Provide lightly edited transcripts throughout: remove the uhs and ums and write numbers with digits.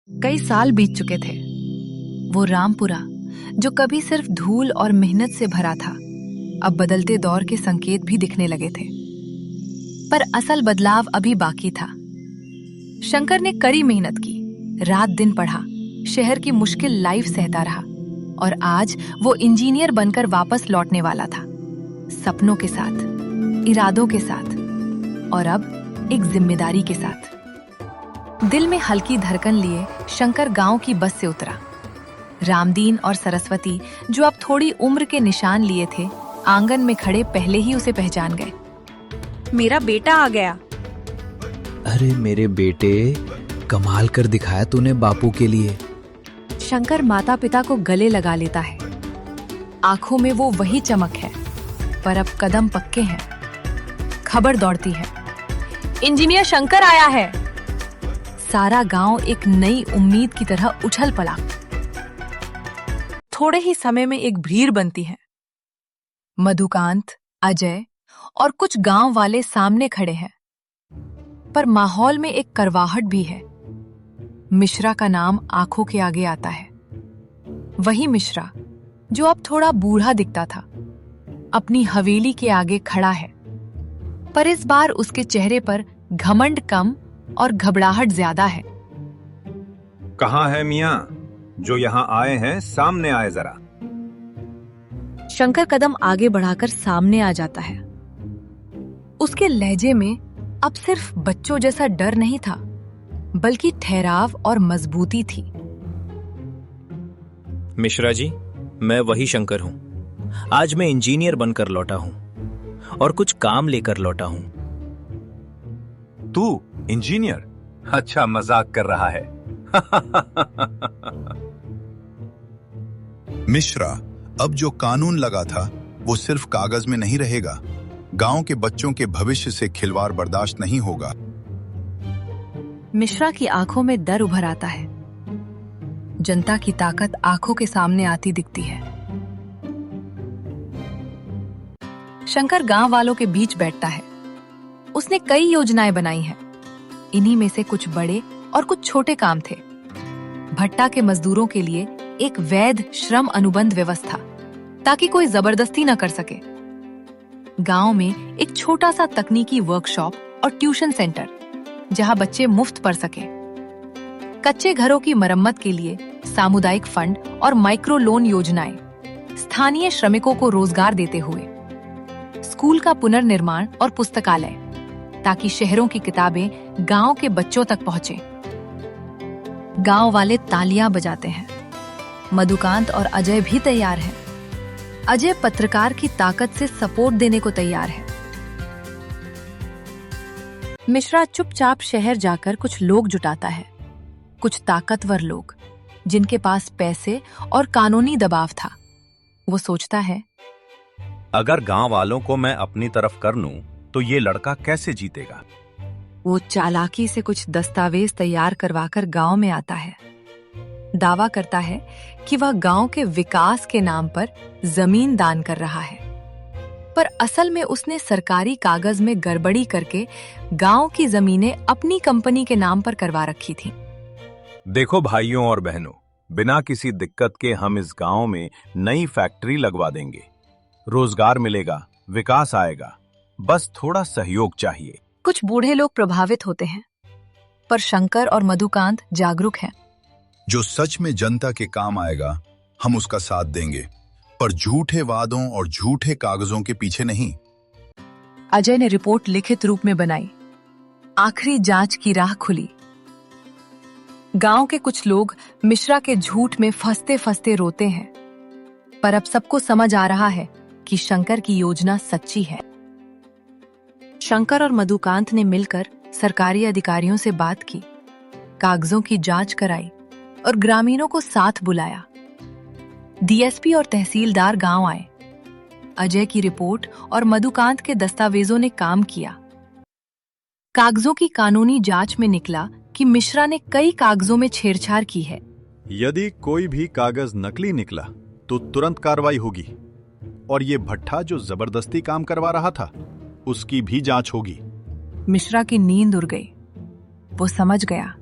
कई साल बीत चुके थे। वो रामपुरा जो कभी सिर्फ धूल और मेहनत से भरा था, अब बदलते दौर के संकेत भी दिखने लगे थे। पर असल बदलाव अभी बाकी था। शंकर ने कड़ी मेहनत की, रात दिन पढ़ा, शहर की मुश्किल लाइफ सहता रहा और आज वो इंजीनियर बनकर वापस लौटने वाला था, सपनों के साथ, इरादों के साथ और अब एक जिम्मेदारी के साथ। दिल में हल्की धड़कन लिए शंकर गांव की बस से उतरा। रामदीन और सरस्वती, जो अब थोड़ी उम्र के निशान लिए थे, आंगन में खड़े पहले ही उसे पहचान गए। मेरा बेटा आ गया। अरे मेरे बेटे, कमाल कर दिखाया तूने बापू के लिए। शंकर माता पिता को गले लगा लेता है। आंखों में वो वही चमक है, पर अब कदम पक्के हैं। खबर दौड़ती है, इंजीनियर शंकर आया है। सारा गांव एक नई उम्मीद की तरह उछल पड़ा। थोड़े ही समय में एक भीड़ बनती है। मधुकांत, अजय और कुछ गांव वाले सामने खड़े हैं, पर माहौल में एक करवाहट भी है। मिश्रा का नाम आंखों के आगे आता है। वही मिश्रा जो अब थोड़ा बूढ़ा दिखता था, अपनी हवेली के आगे खड़ा है, पर इस बार उसके चेहरे पर घमंड कम और घबराहट ज्यादा है। कहाँ है मियां? जो यहाँ आए हैं सामने आए जरा। शंकर कदम आगे बढ़ाकर सामने आ जाता है। उसके लहजे में अब सिर्फ बच्चों जैसा डर नहीं था, बल्कि ठहराव और मजबूती थी। मिश्रा जी, मैं वही शंकर हूँ। आज मैं इंजीनियर बनकर लौटा हूँ और कुछ काम लेकर लौटा हूँ। तू इंजीनियर? अच्छा, मजाक कर रहा है। मिश्रा, अब जो कानून लगा था वो सिर्फ कागज में नहीं रहेगा। गांव के बच्चों के भविष्य से खिलवाड़ बर्दाश्त नहीं होगा। मिश्रा की आंखों में डर उभर आता है। जनता की ताकत आंखों के सामने आती दिखती है। शंकर गांव वालों के बीच बैठता है। उसने कई योजनाएं बनाई हैं। इन्हीं में से कुछ बड़े और कुछ छोटे काम थे। भट्टा के मजदूरों के लिए एक वैध श्रम अनुबंध व्यवस्था, ताकि कोई जबरदस्ती न कर सके। गांव में एक छोटा सा तकनीकी वर्कशॉप और ट्यूशन सेंटर, जहां बच्चे मुफ्त पढ़ सके। कच्चे घरों की मरम्मत के लिए सामुदायिक फंड और माइक्रो लोन योजनाएं, स्थानीय श्रमिकों को रोजगार देते हुए स्कूल का पुनर्निर्माण और पुस्तकालय, ताकि शहरों की किताबें गांव के बच्चों तक पहुंचे। गांव वाले तालियां बजाते हैं। मधुकांत और अजय भी तैयार हैं। अजय पत्रकार की ताकत से सपोर्ट देने को तैयार है। मिश्रा चुपचाप शहर जाकर कुछ लोग जुटाता है, कुछ ताकतवर लोग जिनके पास पैसे और कानूनी दबाव था। वो सोचता है, अगर गांव वालों को मैं अपनी तरफ कर लूं तो ये लड़का कैसे जीतेगा? वो चालाकी से कुछ दस्तावेज तैयार करवाकर गांव में आता है। दावा करता है कि वह गांव के विकास के नाम पर जमीन दान कर रहा है, पर असल में उसने सरकारी कागज में गड़बड़ी करके गांव की जमीनें अपनी कंपनी के नाम पर करवा रखी थी। देखो भाइयों और बहनों, बिना किसी दिक्कत के हम इस गांव में नई फैक्ट्री लगवा देंगे। रोजगार मिलेगा, विकास आएगा, बस थोड़ा सहयोग चाहिए। कुछ बूढ़े लोग प्रभावित होते हैं, पर शंकर और मधुकांत जागरूक हैं। जो सच में जनता के काम आएगा, हम उसका साथ देंगे, पर झूठे वादों और झूठे कागजों के पीछे नहीं। अजय ने रिपोर्ट लिखित रूप में बनाई। आखिरी जांच की राह खुली। गांव के कुछ लोग मिश्रा के झूठ में फंसते फंसते रोते हैं, पर अब सबको समझ आ रहा है कि शंकर की योजना सच्ची है। शंकर और मधुकांत ने मिलकर सरकारी अधिकारियों से बात की, कागजों की जांच कराई और ग्रामीणों को साथ बुलाया। डीएसपी और तहसीलदार गांव आए। अजय की रिपोर्ट और मधुकांत के दस्तावेजों ने काम किया। कागजों की कानूनी जांच में निकला कि मिश्रा ने कई कागजों में छेड़छाड़ की है। यदि कोई भी कागज नकली निकला तो तुरंत कार्रवाई होगी, और ये भट्टा जो जबरदस्ती काम करवा रहा था उसकी भी जांच होगी। मिश्रा की नींद उड़ गई। वो समझ गया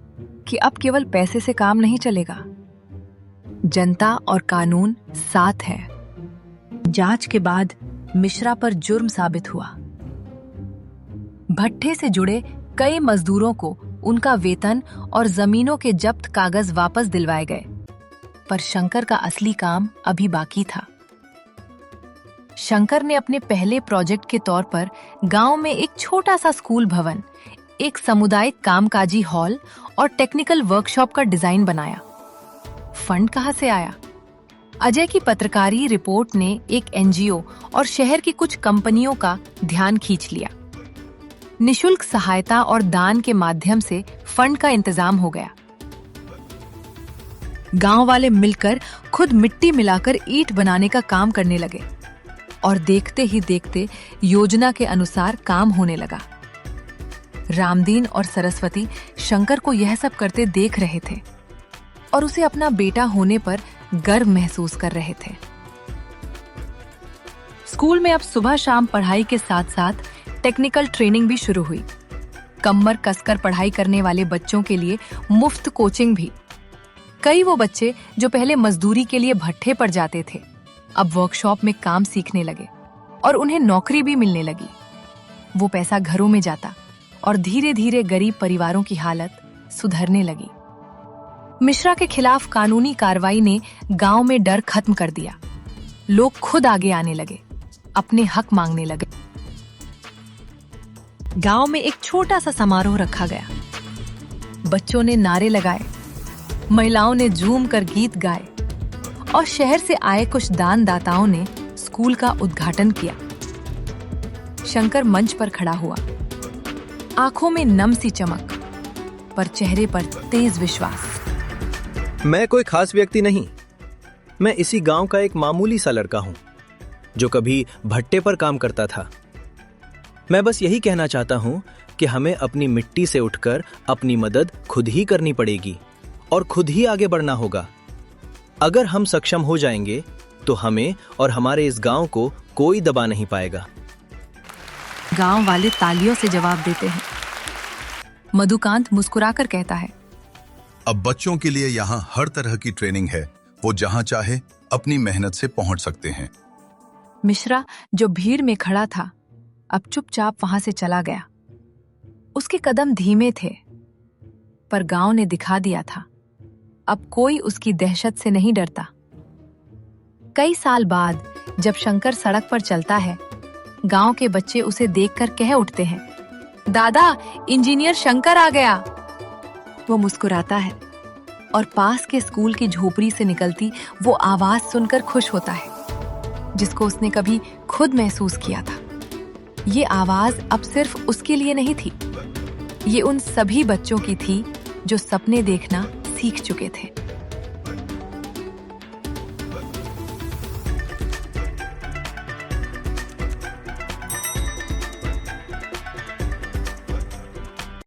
कि अब केवल पैसे से काम नहीं चलेगा। जनता और कानून साथ है। जांच के बाद मिश्रा पर जुर्म साबित हुआ। भट्ठे से जुड़े कई मजदूरों को उनका वेतन और जमीनों के जब्त कागज वापस दिलवाए गए, पर शंकर का असली काम अभी बाकी था। शंकर ने अपने पहले प्रोजेक्ट के तौर पर गांव में एक छोटा सा स्कूल भवन, एक सामुदायिक कामकाजी हॉल और टेक्निकल वर्कशॉप का डिजाइन बनाया। फंड कहां से आया? अजय की पत्रकारी रिपोर्ट ने एक एनजीओ और शहर की कुछ कंपनियों का ध्यान खींच लिया। निशुल्क सहायता और दान के माध्यम से फंड का इंतजाम हो गया। गांव वाले मिलकर खुद मिट्टी मिलाकर ईंट बनाने का काम करने लगे और देखते ही देखते योजना के अनुसार काम होने लगा। रामदीन और सरस्वती शंकर को यह सब करते देख रहे थे और उसे अपना बेटा होने पर गर्व महसूस कर रहे थे। स्कूल में अब सुबह शाम पढ़ाई के साथ साथ टेक्निकल ट्रेनिंग भी शुरू हुई। कमर कसकर पढ़ाई करने वाले बच्चों के लिए मुफ्त कोचिंग भी। कई वो बच्चे जो पहले मजदूरी के लिए भट्ठे पर जाते थे, अब वर्कशॉप में काम सीखने लगे और उन्हें नौकरी भी मिलने लगी। वो पैसा घरों में जाता और धीरे धीरे गरीब परिवारों की हालत सुधरने लगी। मिश्रा के खिलाफ कानूनी कार्रवाई ने गांव में डर खत्म कर दिया। लोग खुद आगे आने लगे, अपने हक मांगने लगे। गांव में एक छोटा सा समारोह रखा गया। बच्चों ने नारे लगाए, महिलाओं ने झूम कर गीत गाए और शहर से आए कुछ दानदाताओं ने स्कूल का उद्घाटन किया। शंकर मंच पर खड़ा हुआ, आंखों में नम सी चमक, पर चेहरे पर तेज विश्वास। मैं कोई खास व्यक्ति नहीं, मैं इसी गांव का एक मामूली सा लड़का हूं जो कभी भट्टे पर काम करता था। मैं बस यही कहना चाहता हूं कि हमें अपनी मिट्टी से उठकर अपनी मदद खुद ही करनी पड़ेगी और खुद ही आगे बढ़ना होगा। अगर हम सक्षम हो जाएंगे तो हमें और हमारे इस गांव को कोई दबा नहीं पाएगा। गांव वाले तालियों से जवाब देते हैं। मधुकांत मुस्कुराकर कहता है, अब बच्चों के लिए यहाँ हर तरह की ट्रेनिंग है, वो जहाँ चाहे अपनी मेहनत से पहुंच सकते हैं। मिश्रा जो भीड़ में खड़ा था, अब चुपचाप वहां से चला गया। उसके कदम धीमे थे, पर गांव ने दिखा दिया था, अब कोई उसकी दहशत से नहीं डरता। कई साल बाद जब शंकर सड़क पर चलता है, गांव के बच्चे उसे देखकर कह उठते हैं, दादा, इंजीनियर शंकर आ गया। वो मुस्कुराता है और पास के स्कूल की झोपड़ी से निकलती वो आवाज सुनकर खुश होता है, जिसको उसने कभी खुद महसूस किया था। ये आवाज अब सिर्फ उसके लिए नहीं थी, ये उन सभी बच्चों की थी जो सपने देखना सीख चुके थे।